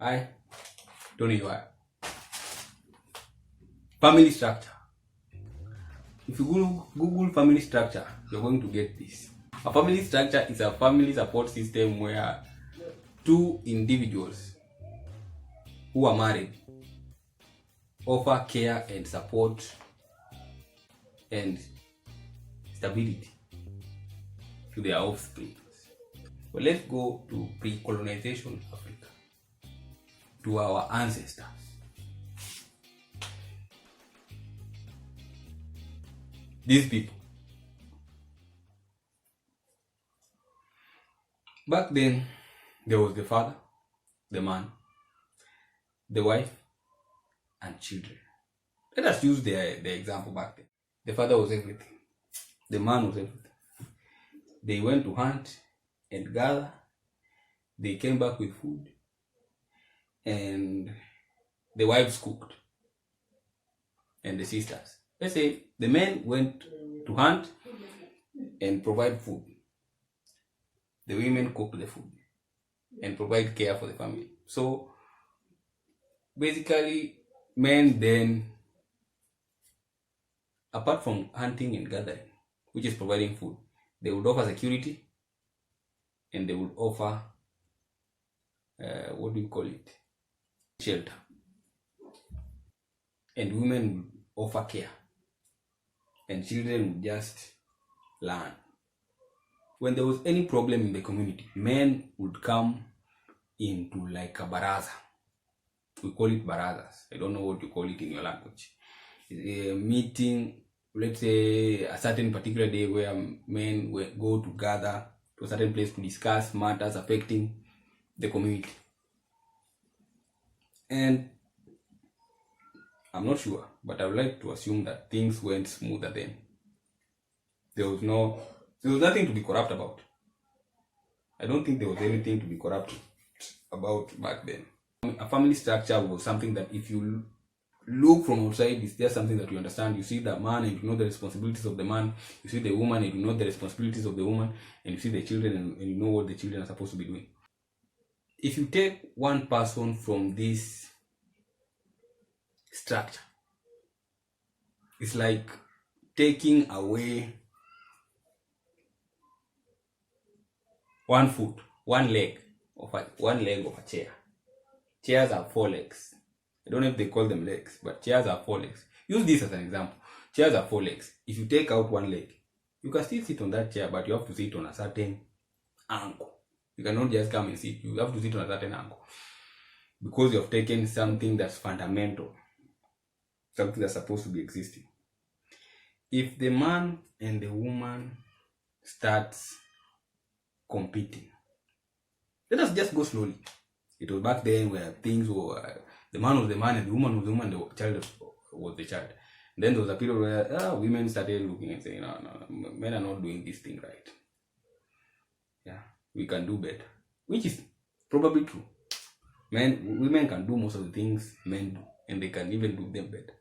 I don't know why. Family structure. If you Google family structure, you're going to get this. A family structure is a family support system where two individuals who are married offer care and support and stability to their offspring. But let's go to pre-colonization Africa, to our ancestors. These people. Back then, there was the father, the man, the wife, and children. Let us use the example back then. The father was everything. The man was everything. They went to hunt and gather. They came back with food. And the wives cooked. And the sisters. Let's say the men went to hunt and provide food. The women cook the food and provide care for the family. So basically, men then, apart from hunting and gathering, which is providing food, they would offer security and they would offer shelter. And women would offer care and children would just learn. When there was any problem in the community, men would come into like a baraza. We call it barazas. I don't know what you call it in your language. It's a meeting, let's say a certain particular day where men will go to gather to a certain place to discuss matters affecting the community. And I'm not sure, but I would like to assume that things went smoother then. There was nothing to be corrupt about. I don't think there was anything to be corrupt about back then. A family structure was something that if you look from outside, it's just something that you understand. You see the man and you know the responsibilities of the man. You see the woman and you know the responsibilities of the woman. And you see the children and you know what the children are supposed to be doing. If you take one person from this structure, it's like taking away one foot, one leg of a chair. Chairs are 4 legs. I don't know if they call them legs, but chairs are 4 legs. Use this as an example. Chairs are 4 legs. If you take out one leg, you can still sit on that chair, but you have to sit on a certain angle. You cannot just come and sit. You have to sit on a certain angle. Because you have taken something that's fundamental. Something that's supposed to be existing. If the man and the woman starts competing, let us just go slowly. It was back then where things were, the man was the man and the woman was the woman, the child was the child. And then there was a period where women started looking and saying, no, men are not doing this thing right. Yeah, we can do better. Which is probably true. Women can do most of the things men do, and they can even do them better.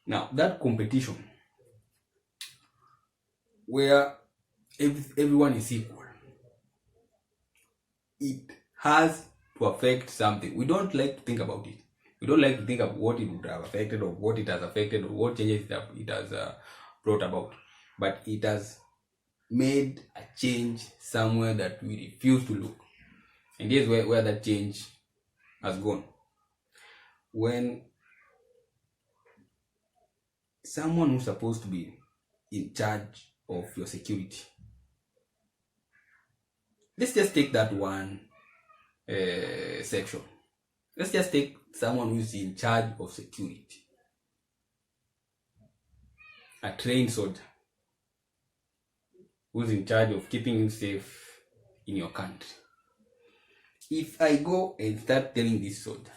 Now, that competition where everyone is equal, it has to affect something. We don't like to think about it. We don't like to think of what it would have affected or what it has affected or what changes it has brought about. But it has made a change somewhere that we refuse to look. And here's where that change has gone. When someone who's supposed to be in charge of your security, let's just take that one section. Let's just take someone who's in charge of security. A trained soldier who's in charge of keeping you safe in your country. If I go and start telling this soldier,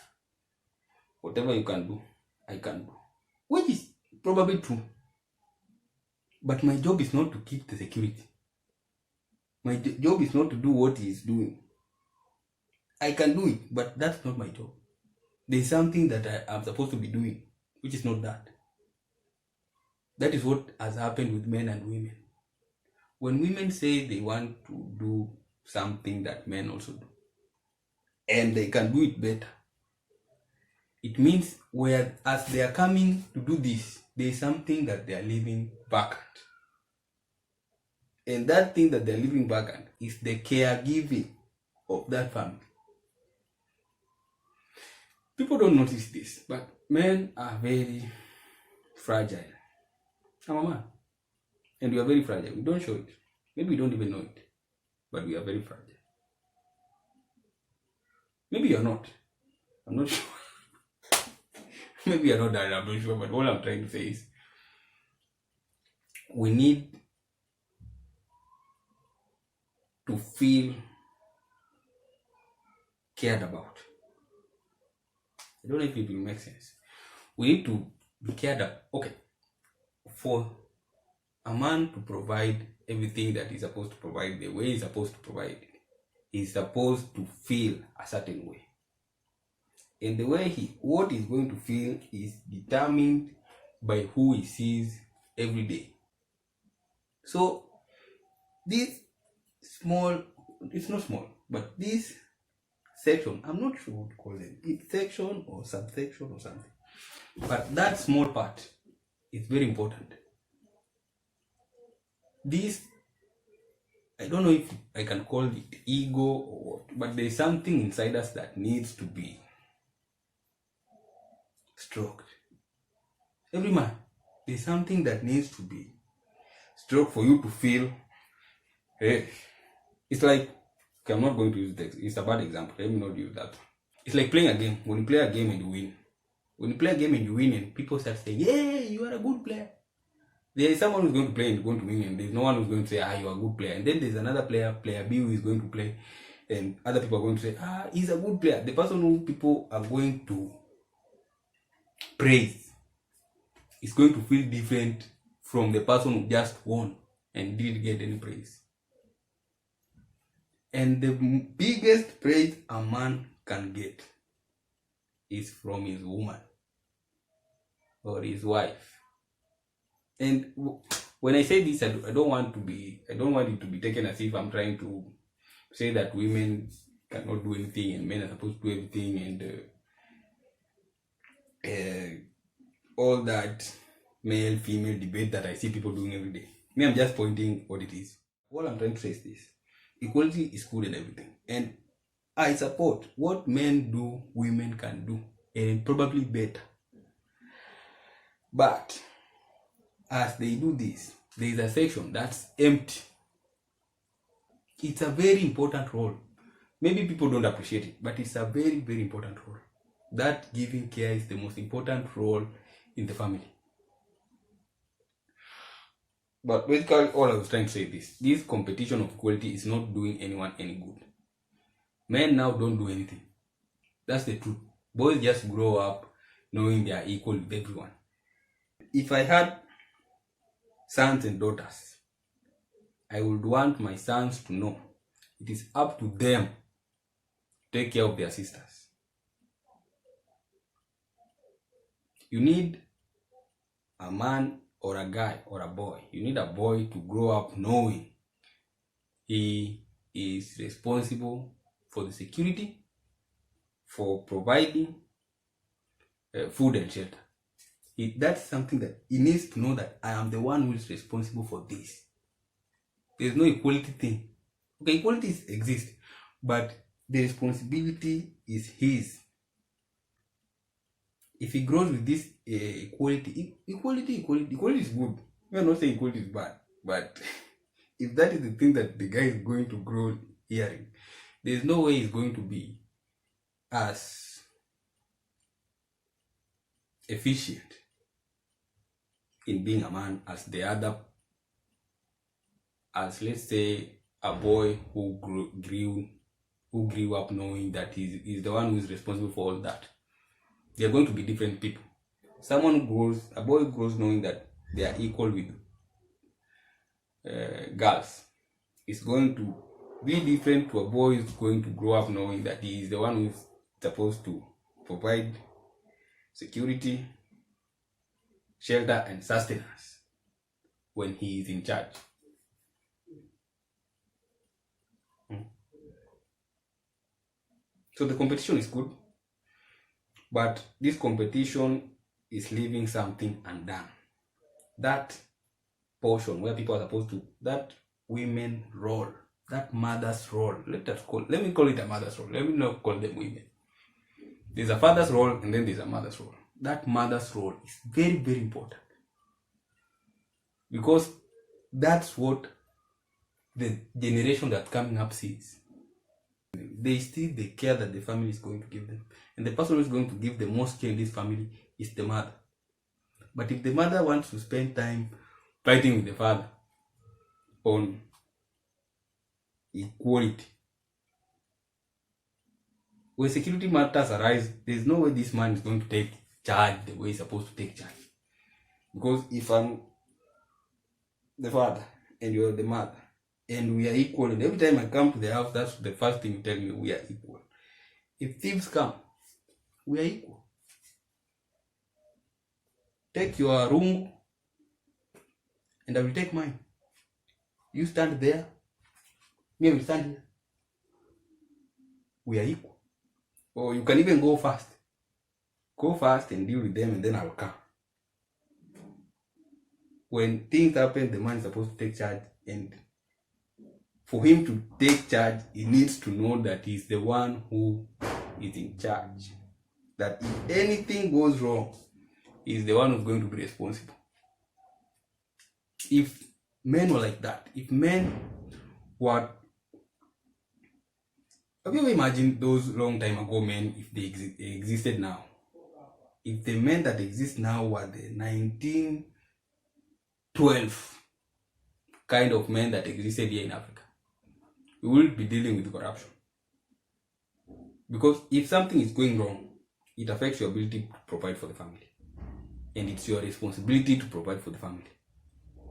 whatever you can do, I can do, which is probably true. But my job is not to keep the security. My job is not to do what he is doing. I can do it, but that's not my job. There's something that I'm supposed to be doing, which is not that. That is what has happened with men and women. When women say they want to do something that men also do, and they can do it better. It means as they are coming to do this, there is something that they are leaving vacant. And that thing that they are leaving vacant is the caregiving of that family. People don't notice this, but men are very fragile. I'm a man. And we are very fragile. We don't show it. Maybe we don't even know it. But we are very fragile. Maybe you're not. I'm not sure. Maybe you're not that, I'm not sure. But all I'm trying to say is we need to feel cared about. I don't know if it will make sense. We need to be cared about. Okay. For a man to provide everything that he's supposed to provide the way he's supposed to provide it, he's supposed to feel a certain way. And the way what he's going to feel is determined by who he sees every day. So this it's not small, but this section, I'm not sure what to call it. It's section or subsection or something. But that small part is very important. This, I don't know if I can call it ego or what, but there's something inside us that needs to be stroked. Every man, there's something that needs to be stroked for you to feel, hey, it's like, okay, I'm not going to use this. It's a bad example. Let me not use that. It's like playing a game. When you play a game and you win. When you play a game and you win and people start saying, yeah, you are a good player. There is someone who's going to play and going to win, and there's no one who's going to say, you are a good player. And then there's another player B, who is going to play, and other people are going to say, he's a good player. The person who people are going to praise is going to feel different from the person who just won and didn't get any praise. And the biggest praise a man can get is from his woman or his wife. And when I say this, I don't want it to be taken as if I'm trying to say that women cannot do anything and men are supposed to do everything and all that male-female debate that I see people doing every day. Me, I'm just pointing what it is. What I'm trying to say is this. Equality is good and everything. And I support what men do, women can do. And probably better. But as they do this, there is a section that's empty. It's a very important role. Maybe people don't appreciate it, but it's a very, very important role. That giving care is the most important role in the family. But basically, all I was trying to say is this competition of equality is not doing anyone any good. Men now don't do anything. That's the truth. Boys just grow up knowing they are equal with everyone. If I had sons and daughters, I would want my sons to know it is up to them to take care of their sisters. You need a man or a guy or a boy. You need a boy to grow up knowing he is responsible for the security, for providing food and shelter. That's something that he needs to know, that I am the one who is responsible for this. There's no equality thing. Okay, equality exists, but the responsibility is his. If he grows with this equality is good. We are not saying equality is bad, but if that is the thing that the guy is going to grow hearing, there's no way he's going to be as efficient in being a man as the other, as let's say a boy who grew up knowing that he's the one who is responsible for all that. They are going to be different people. A boy who grows knowing that they are equal with girls is going to be different to a boy who's going to grow up knowing that he is the one who is supposed to provide security, shelter, and sustenance when he is in charge. So the competition is good, but this competition is leaving something undone. That portion where people are supposed to, that women role, that mother's role, let me call it a mother's role. Let me not call them women. There's a father's role and then there's a mother's role. That mother's role is very, very important, because that's what the generation that's coming up sees. They see the care that the family is going to give them, and the person who is going to give the most care in this family is the mother. But if the mother wants to spend time fighting with the father on equality, when security matters arise, there's no way this man is going to take charge the way he's supposed to take charge. Because if I'm the father and you're the mother and we are equal, and every time I come to the house, that's the first thing you tell me, we are equal. If thieves come, we are equal. Take your room and I will take mine. You stand there, me will stand here. We are equal. Or you can even go fast. Go fast and deal with them, and then I'll come. When things happen, the man is supposed to take charge, and for him to take charge, he needs to know that he's the one who is in charge. That if anything goes wrong, he's the one who's going to be responsible. If men were like that, if men were... Have you ever imagined those long time ago men, if they existed now? If the men that exist now were the 1912 kind of men that existed here in Africa, we wouldn't be dealing with corruption. Because if something is going wrong, it affects your ability to provide for the family. And it's your responsibility to provide for the family.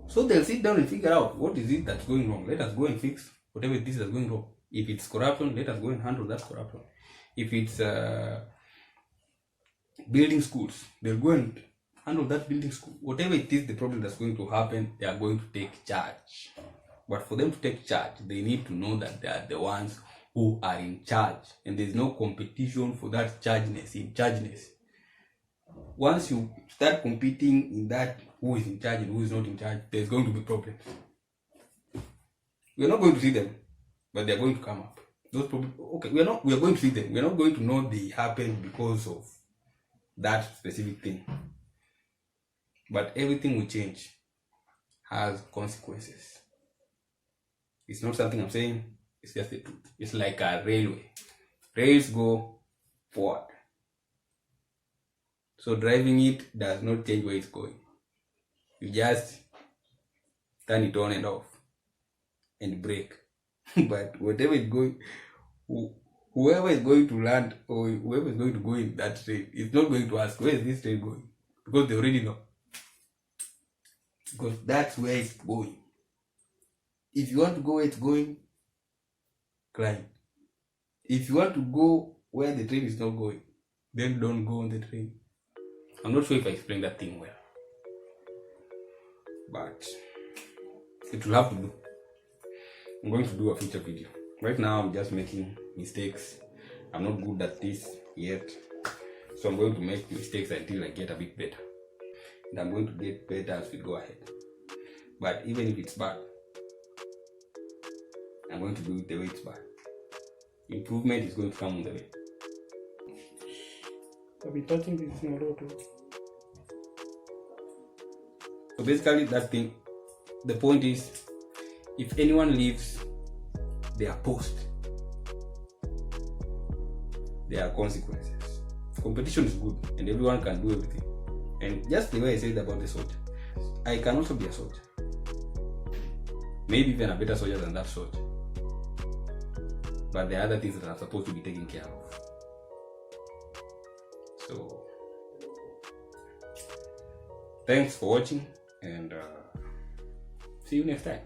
So they'll sit down and figure out, what is it that's going wrong? Let us go and fix whatever it is that's going wrong. If it's corruption, let us go and handle that corruption. If it's building schools, they'll go and handle that building school. Whatever it is, the problem that's going to happen, they are going to take charge. But for them to take charge, they need to know that they are the ones who are in charge. And there's no competition for that chargeness. Once you start competing in that, who is in charge and who is not in charge, there's going to be problems. We're not going to see them, but they're going to come up. Those problems, okay, we are going to see them. We're not going to know they happen because of that specific thing. But everything we change has consequences. It's not something I'm saying, it's just the truth. It's like a railway. Rails go forward. So driving it does not change where it's going. You just turn it on and off and brake. But whatever is going, whoever is going to land or whoever is going to go in that train is not going to ask, where is this train going? Because they already know. Because that's where it's going. If you want to go where it's going, climb. If you want to go where the train is not going, then don't go on the train. I'm not sure if I explained that thing well, but it will have to do. I'm going to do a future video. Right now I'm just making mistakes. I'm not good at this yet, so I'm going to make mistakes until I get a bit better, and I'm going to get better as we go ahead. But even if it's bad, I'm going to do it the way it's bad. Improvement is going to come on the way. I've been touching this thing a lot too. So basically that thing, the point is, if anyone leaves their post, there are consequences. Competition is good and everyone can do everything. And just the way I said about the soldier, I can also be a soldier. Maybe even a better soldier than that soldier. But there are other things that are supposed to be taken care of. So, thanks for watching, and see you next time.